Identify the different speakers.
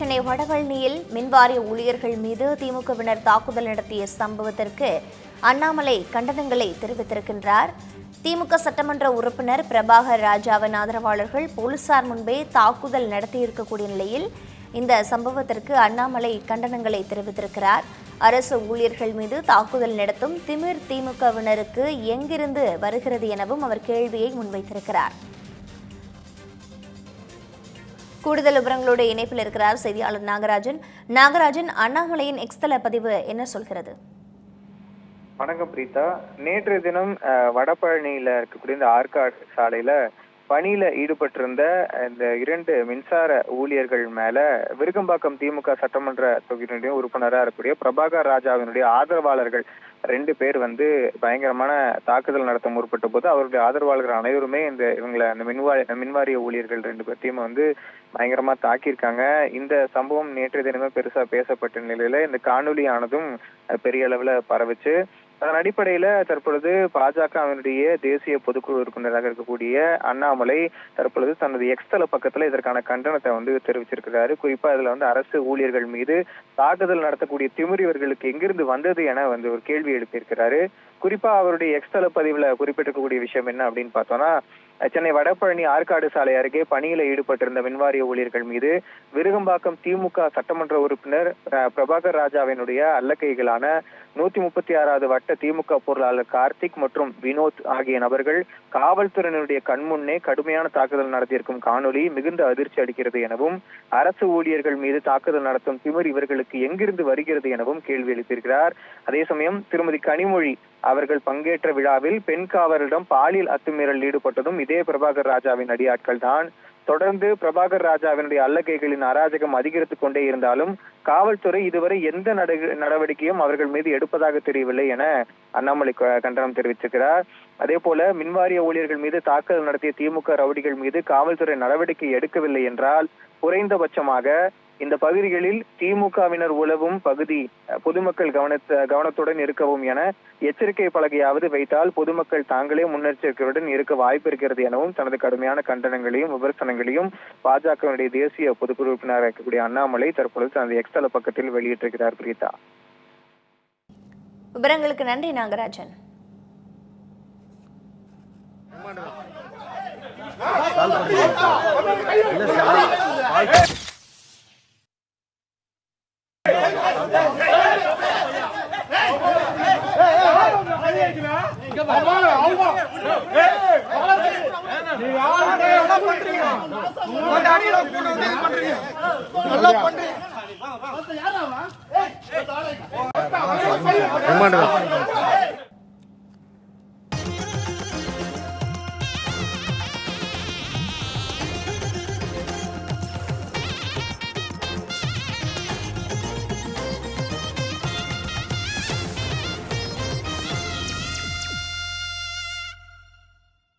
Speaker 1: சென்னை வடபழனியில் மின்வாரிய ஊழியர்கள் மீது திமுகவினர் தாக்குதல் நடத்திய சம்பவத்திற்கு அண்ணாமலை கண்டனங்களை தெரிவித்திருக்கின்றார். திமுக சட்டமன்ற உறுப்பினர் பிரபாகர் ராஜாவின் ஆதரவாளர்கள் போலீசார் முன்பே தாக்குதல் நடத்தியிருக்கக்கூடிய நிலையில் இந்த சம்பவத்திற்கு அண்ணாமலை கண்டனங்களை தெரிவித்திருக்கிறார். அரசு ஊழியர்கள் மீது தாக்குதல் நடத்தும் திமிர் திமுகவினருக்கு எங்கிருந்து வருகிறது எனவும் அவர் கேள்வியை முன்வைத்திருக்கிறார். கூடுதல் விவரங்களோடு இணைப்பில் இருக்கிறார் செய்தியாளர் நாகராஜன். அண்ணாமலையின் எக்ஸ்தல பதிவு என்ன சொல்கிறது?
Speaker 2: வணக்கம் பிரீதா. நேற்றைய தினம் வடபழனியில இருக்கக்கூடிய இந்த ஆற்காடு சாலையில பணியில ஈடுபட்டிருந்த இந்த 2 மின்சார ஊழியர்கள் மேல விருகம்பாக்கம் திமுக சட்டமன்ற தொகுதியினுடைய உறுப்பினராக இருக்கக்கூடிய பிரபாகர் ராஜாவினுடைய ஆதரவாளர்கள் 2 பேர் பயங்கரமான தாக்குதல் நடத்த முற்பட்ட போது அவருடைய ஆதரவாளர்கள் அனைவருமே இந்த மின்வாரிய ஊழியர்கள் 2 பேர்த்தையும் பயங்கரமா தாக்கியிருக்காங்க. இந்த சம்பவம் நேற்றைய தினமே பெருசா பேசப்பட்ட நிலையில இந்த காணொலியானதும் பெரிய அளவுல பரவுச்சு. அதன் அடிப்படையில தற்பொழுது பாஜகவினுடைய தேசிய பொதுக்குழு உறுப்பினராக இருக்கக்கூடிய அண்ணாமலை தற்பொழுது தனது எக்ஸ்தல பக்கத்துல இதற்கான கண்டனத்தை தெரிவிச்சிருக்கிறாரு. குறிப்பா இதுல அரசு ஊழியர்கள் மீது தாக்குதல் நடத்தக்கூடிய திமிர் இவர்களுக்கு எங்கிருந்து வந்தது என ஒரு கேள்வி எழுப்பியிருக்கிறாரு. குறிப்பா அவருடைய எக்ஸ்தல பதிவுல குறிப்பிட்டிருக்கக்கூடிய விஷயம் என்ன அப்படின்னு பார்த்தோம்னா, சென்னை வடபழனி ஆற்காடு சாலை அருகே பணியில ஈடுபட்டிருந்த மின்வாரிய ஊழியர்கள் மீது விருகம்பாக்கம் திமுக சட்டமன்ற உறுப்பினர் பிரபாகர் ராஜாவினுடைய அல்லக்கைகளான 136வது வட்ட திமுக பொருளாளர் கார்த்திக் மற்றும் வினோத் ஆகிய நபர்கள் காவல்துறையினுடைய கண்முன்னே கடுமையான தாக்குதல் நடத்தியிருக்கும் காணொலி மிகுந்த அதிர்ச்சி அளிக்கிறது எனவும், அரசு ஊழியர்கள் மீது தாக்குதல் நடத்தும் திமிர் இவர்களுக்கு எங்கிருந்து வருகிறது எனவும் கேள்வி எழுப்பியிருக்கிறார். அதே சமயம் திருமதி கனிமொழி அவர்கள் பங்கேற்ற விழாவில் பெண் காவலரிடம் பாலியல் அத்துமீறல் ஈடுபட்டதும் இதே பிரபாகர் ராஜாவின் அடியாட்கள் தான். தொடர்ந்து பிரபாகர் ராஜாவினுடைய அல்லக்கைகளின் அராஜகம் அதிகரித்துக் கொண்டே இருந்தாலும் காவல்துறை இதுவரை எந்த நடவடிக்கையும் அவர்கள் மீது எடுப்பதாக தெரியவில்லை என அண்ணாமலை கண்டனம் தெரிவித்திருக்கிறார். அதே போல மின்வாரிய ஊழியர்கள் மீது தாக்குதல் நடத்திய திமுக ரவுடிகள் மீது காவல்துறை நடவடிக்கை எடுக்கவில்லை என்றால் குறைந்தபட்சமாக இந்த பகுதிகளில் திமுகவினர் உலவும் பகுதி பொதுமக்கள் கவனத்துடன் இருக்கவும் என எச்சரிக்கை பலகையாவது வைத்தால் பொதுமக்கள் தாங்களே முன்னெச்சரிக்கையுடன் இருக்க வாய்ப்பு இருக்கிறது எனவும் தனது கடுமையான கண்டனங்களையும் விமர்சனங்களையும் பாஜகவினுடைய தேசிய பொதுக்குழு உறுப்பினராக இருக்கக்கூடிய அண்ணாமலை தற்பொழுது தனது எக்ஸ்தல பக்கத்தில் வெளியிட்டிருக்கிறார். பிரீதா,
Speaker 1: விவரங்களுக்கு நன்றி நாகராஜன்.
Speaker 3: பண்றீங்க